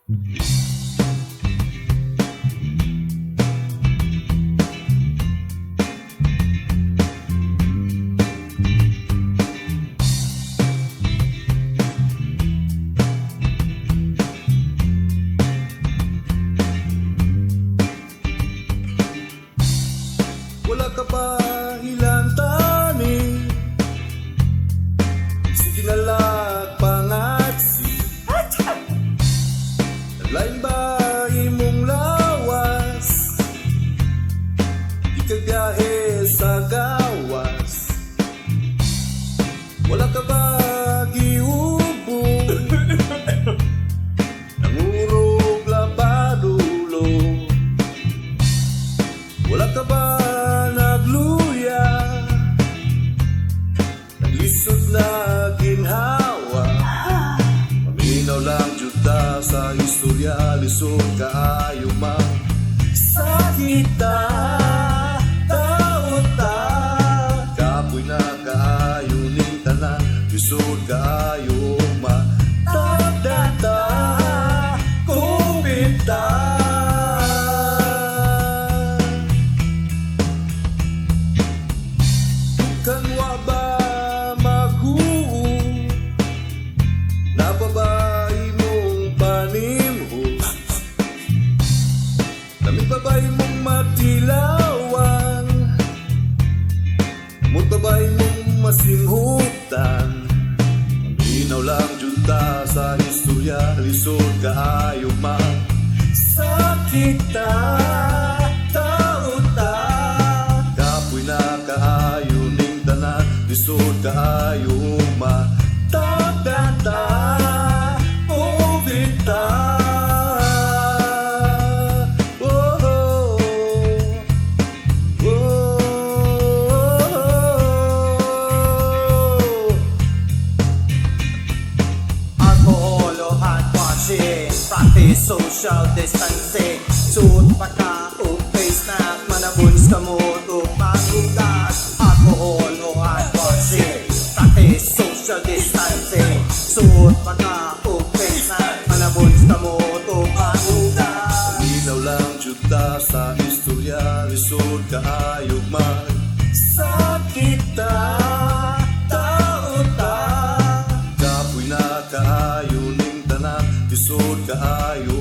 Wala ka pa ilang tani, sige na lahat pangatsi. Lain ba imong lawas, di ka biyahe sa gawas. Wala ka ba giubog, nangurog labadulo. Wala ka ba nagluya, naglisod na ginhawa. Paminaw lang juta sa istorya, lisod kaayo man sa kita. Tauta kapoy na kaayo ning tanan, lisod kaayo man tagdata kumpita. Kanwa ba maghuhu, nababay mong panimho, lamig babay mong matilawan, amot babay mong masimhutan. Paminaw lang junta sa istorya, lisod kaayo man sa kita. Tauta kapoy na kaayo ning tanan, lisod kaayo matagdata kumpita. Alcohol o hand washing, practice social distancing. Suot pa ka o face mask, manabuns ka mo o panghugas. Alcohol o hand washing, practice social distancing. Suot pa ka o face mask, manabuns ka mo o panghugas. Paminaw lang juta sa istorya, lisod kaayo man sa kita. Tauta kapoy na kaayo ning tanan, lisod kaayo